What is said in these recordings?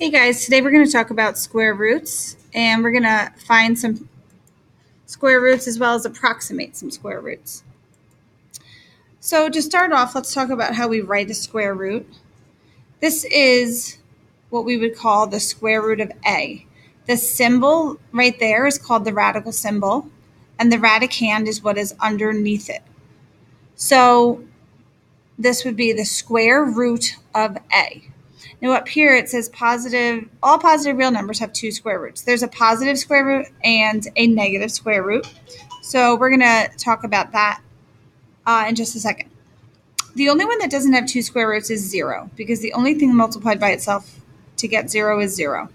Hey guys, today we're going to talk about square roots and we're going to find some square roots as well as approximate some square roots. So to start off, let's talk about how we write a square root. This is what we would call the square root of a. The symbol right there is called the radical symbol, and the radicand is what is underneath it. So this would be the square root of a. Now up here it says all positive real numbers have two square roots. There's a positive square root and a negative square root. So we're going to talk about that in just a second. The only one that doesn't have two square roots is 0, because the only thing multiplied by itself to get 0 is 0.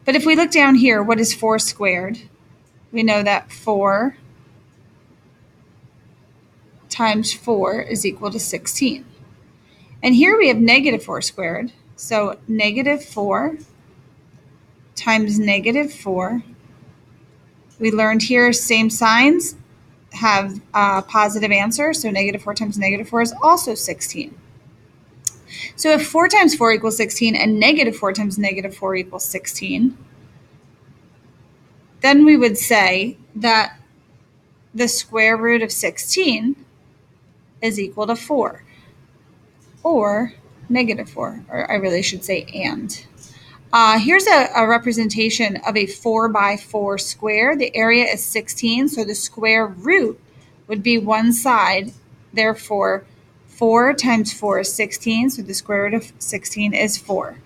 But if we look down here, what is 4 squared? We know that 4 times 4 is equal to 16. And here we have negative 4 squared. So negative 4 times negative 4. We learned here same signs have a positive answer. So negative 4 times negative 4 is also 16. So if 4 times 4 equals 16 and negative 4 times negative 4 equals 16, then we would say that the square root of 16 is equal to 4. Or negative 4, or I really should say and. Here's a representation of a 4 by 4 square. The area is 16, so the square root would be one side. Therefore, 4 times 4 is 16, so the square root of 16 is 4.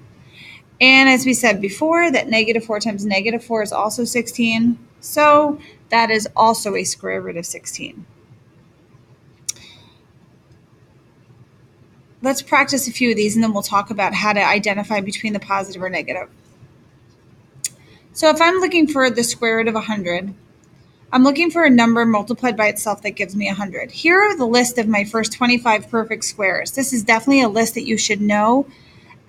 And as we said before, that negative 4 times negative 4 is also 16, so that is also a square root of 16. Let's practice a few of these, and then we'll talk about how to identify between the positive or negative. So if I'm looking for the square root of 100, I'm looking for a number multiplied by itself that gives me 100. Here are the list of my first 25 perfect squares. This is definitely a list that you should know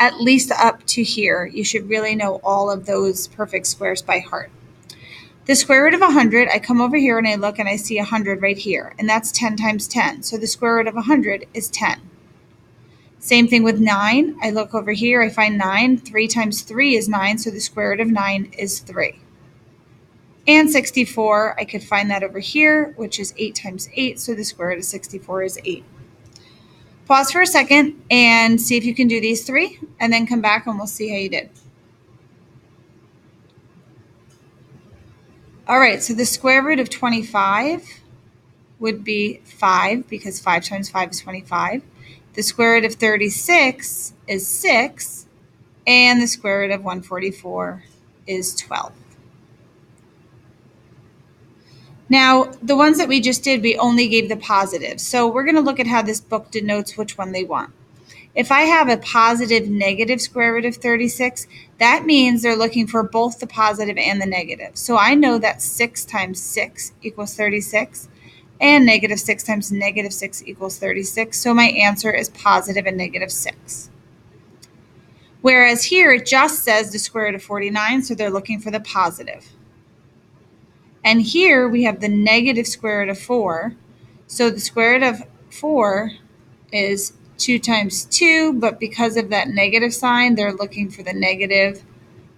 at least up to here. You should really know all of those perfect squares by heart. The square root of 100, I come over here and I look and I see 100 right here, and that's 10 times 10. So the square root of 100 is 10. Same thing with 9. I look over here, I find 9. 3 times 3 is 9, so the square root of 9 is 3. And 64, I could find that over here, which is 8 times 8, so the square root of 64 is 8. Pause for a second and see if you can do these three, and then come back and we'll see how you did. All right, so the square root of 25 would be 5, because 5 times 5 is 25. The square root of 36 is 6, and the square root of 144 is 12. Now, the ones that we just did, we only gave the positive. So we're going to look at how this book denotes which one they want. If I have a positive negative square root of 36, that means they're looking for both the positive and the negative. So I know that 6 times 6 equals 36. And negative 6 times negative 6 equals 36. So my answer is positive and negative 6. Whereas here it just says the square root of 49, so they're looking for the positive. And here we have the negative square root of 4. So the square root of 4 is 2 times 2, but because of that negative sign, they're looking for the negative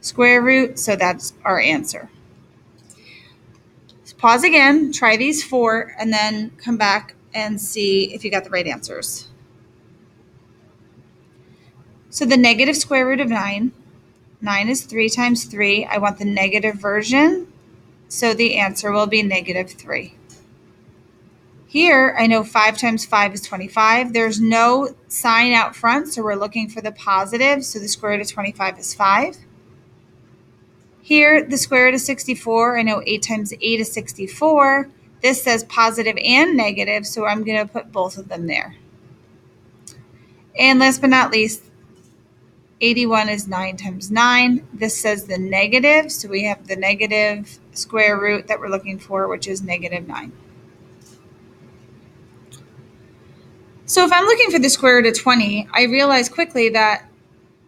square root, so that's our answer. Pause again, try these 4, and then come back and see if you got the right answers. So the negative square root of 9 is 3 times 3. I want the negative version, so the answer will be negative 3. Here, I know 5 times 5 is 25. There's no sign out front, so we're looking for the positive, so the square root of 25 is 5. Here, the square root of 64, I know 8 times 8 is 64. This says positive and negative, so I'm going to put both of them there. And last but not least, 81 is 9 times 9. This says the negative, so we have the negative square root that we're looking for, which is negative 9. So if I'm looking for the square root of 20, I realize quickly that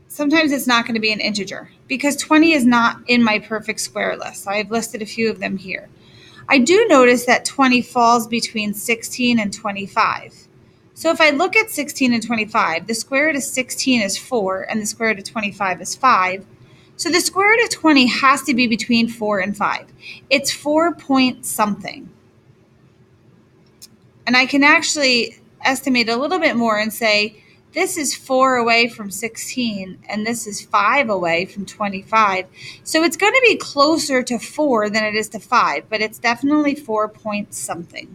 sometimes it's not going to be an integer, because 20 is not in my perfect square list. I've listed a few of them here. I do notice that 20 falls between 16 and 25. So if I look at 16 and 25, the square root of 16 is 4, and the square root of 25 is 5. So the square root of 20 has to be between 4 and 5. It's 4 point something. And I can actually estimate a little bit more and say, this is 4 away from 16, and this is 5 away from 25. So it's going to be closer to 4 than it is to 5, but it's definitely 4 point something.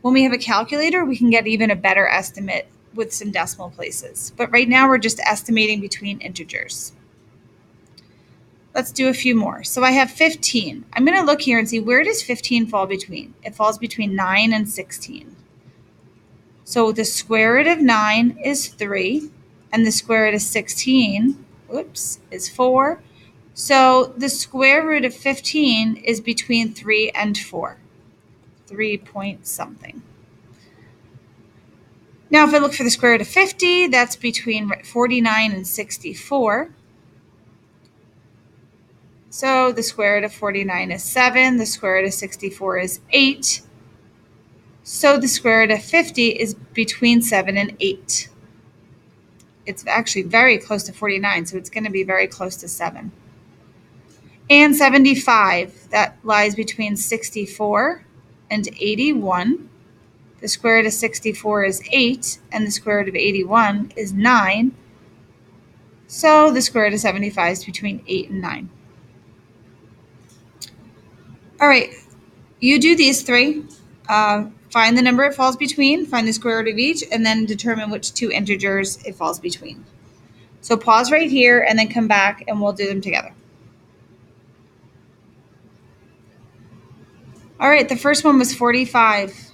When we have a calculator, we can get even a better estimate with some decimal places. But right now, we're just estimating between integers. Let's do a few more. So I have 15. I'm going to look here and see, where does 15 fall between? It falls between 9 and 16. So the square root of 9 is 3, and the square root of 16, is 4. So the square root of 15 is between 3 and 4. 3 point something. Now, if I look for the square root of 50, that's between 49 and 64. So the square root of 49 is 7. The square root of 64 is 8. So the square root of 50 is between 7 and 8. It's actually very close to 49, so it's going to be very close to 7. And 75, that lies between 64 and 81. The square root of 64 is 8, and the square root of 81 is 9. So the square root of 75 is between 8 and 9. All right, you do these three. Find the number it falls between, find the square root of each, and then determine which two integers it falls between. So pause right here and then come back and we'll do them together. All right, the first one was 45.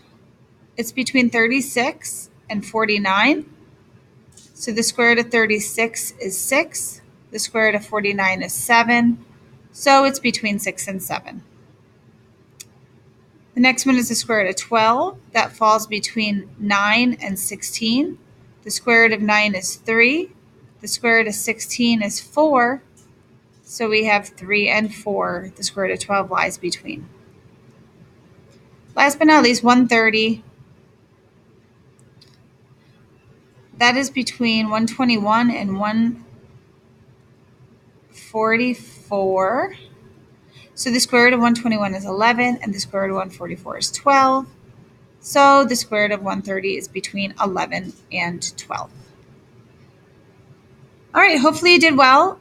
It's between 36 and 49. So the square root of 36 is 6. The square root of 49 is 7. So it's between 6 and 7. The next one is the square root of 12. That falls between 9 and 16. The square root of 9 is 3. The square root of 16 is 4. So we have 3 and 4. The square root of 12 lies between. Last but not least, 130. That is between 121 and 144. So the square root of 121 is 11, and the square root of 144 is 12. So the square root of 130 is between 11 and 12. All right, hopefully you did well.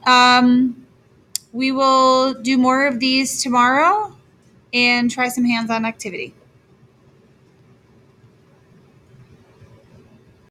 We will do more of these tomorrow and try some hands-on activity.